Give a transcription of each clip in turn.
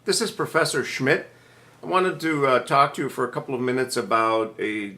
This is Professor Schmidt. I wanted to talk to you for a couple of minutes about a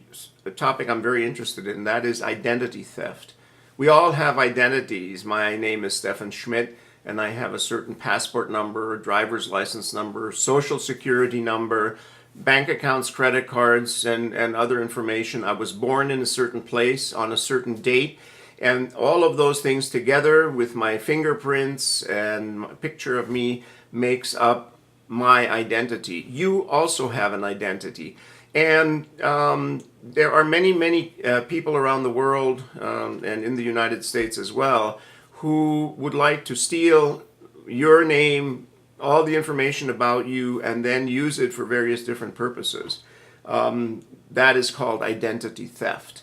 topic I'm very interested in, that is identity theft. We all have identities. My name is Stefan Schmidt, and I have a certain passport number, driver's license number, social security number, bank accounts, credit cards, and other information. I was born in a certain place on a certain date, and all of those things together with my fingerprints and a picture of me makes up my identity. You also have an identity. And there are many people around the world and in the United States as well who would like to steal your name, all the information about you, and then use it for various different purposes. That is called identity theft.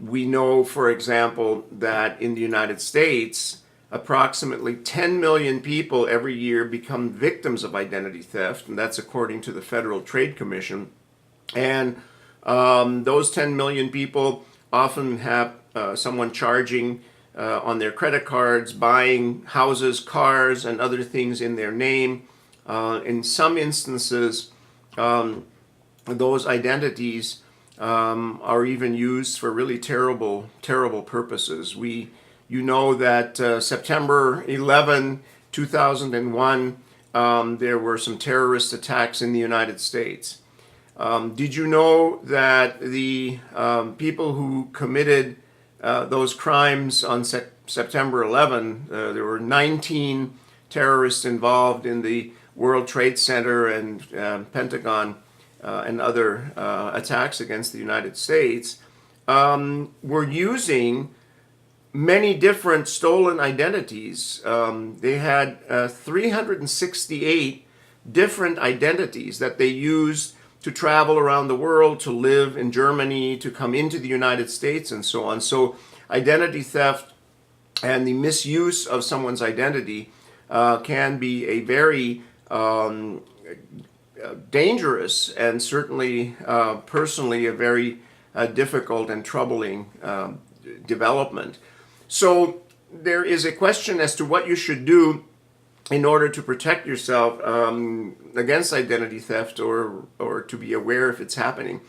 We know, for example, that in the United States, approximately 10 million people every year become victims of identity theft, and that's according to the Federal Trade Commission. And those 10 million people often have someone charging on their credit cards, buying houses, cars, and other things in their name. In some instances, those identities are even used for really terrible purposes. You know that September 11, 2001, there were some terrorist attacks in the United States. Did you know that the people who committed those crimes on September 11, there were 19 terrorists involved in the World Trade Center and Pentagon and other attacks against the United States, were using many different stolen identities. They had 368 different identities that they used to travel around the world, to live in Germany, to come into the United States, and so on. So identity theft and the misuse of someone's identity can be a very dangerous and certainly personally a very difficult and troubling development. So there is a question as to what you should do in order to protect yourself against identity theft or to be aware if it's happening.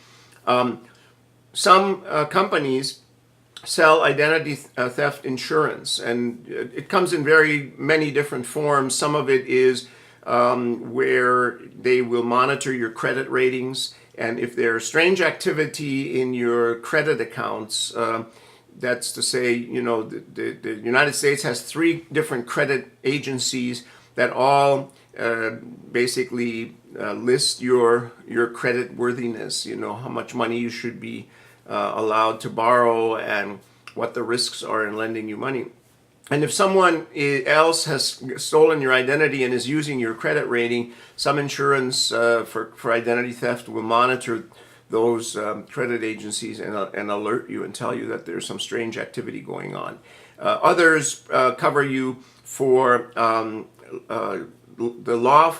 Some companies sell identity theft insurance, and it comes in very many different forms. Some of it is where they will monitor your credit ratings, and if there's strange activity in your credit accounts, that's to say, you know, the United States has 3 different credit agencies that all basically list your credit worthiness, you know, how much money you should be allowed to borrow and what the risks are in lending you money. And if someone else has stolen your identity and is using your credit rating, some insurance for identity theft will monitor those credit agencies and alert you and tell you that there's some strange activity going on. Others cover you for the law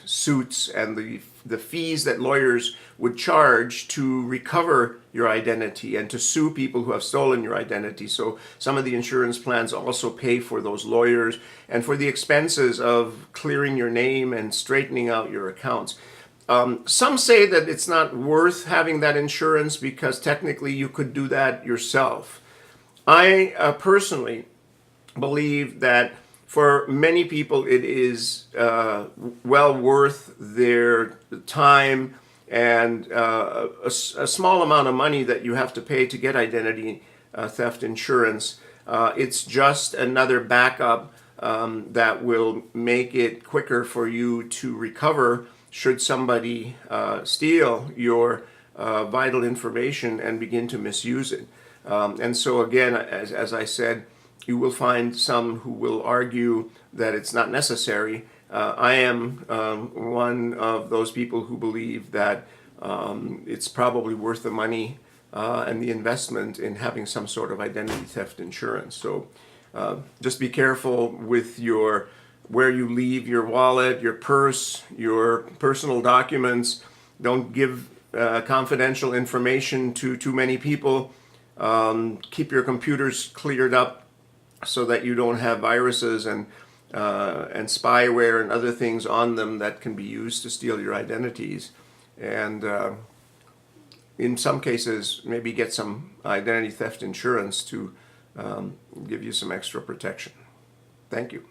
suits and the fees that lawyers would charge to recover your identity and to sue people who have stolen your identity. So some of the insurance plans also pay for those lawyers and for the expenses of clearing your name and straightening out your accounts. Some say that it's not worth having that insurance because technically you could do that yourself. I personally believe that for many people it is well worth their time and a small amount of money that you have to pay to get identity theft insurance. It's just another backup that will make it quicker for you to recover should somebody steal your vital information and begin to misuse it. And so again, as I said, you will find some who will argue that it's not necessary. I am one of those people who believe that it's probably worth the money and the investment in having some sort of identity theft insurance. So just be careful with where you leave your wallet, your purse, your personal documents. Don't give confidential information to too many people. Keep your computers cleared up so that you don't have viruses and and spyware and other things on them that can be used to steal your identities. And in some cases, maybe get some identity theft insurance to give you some extra protection. Thank you.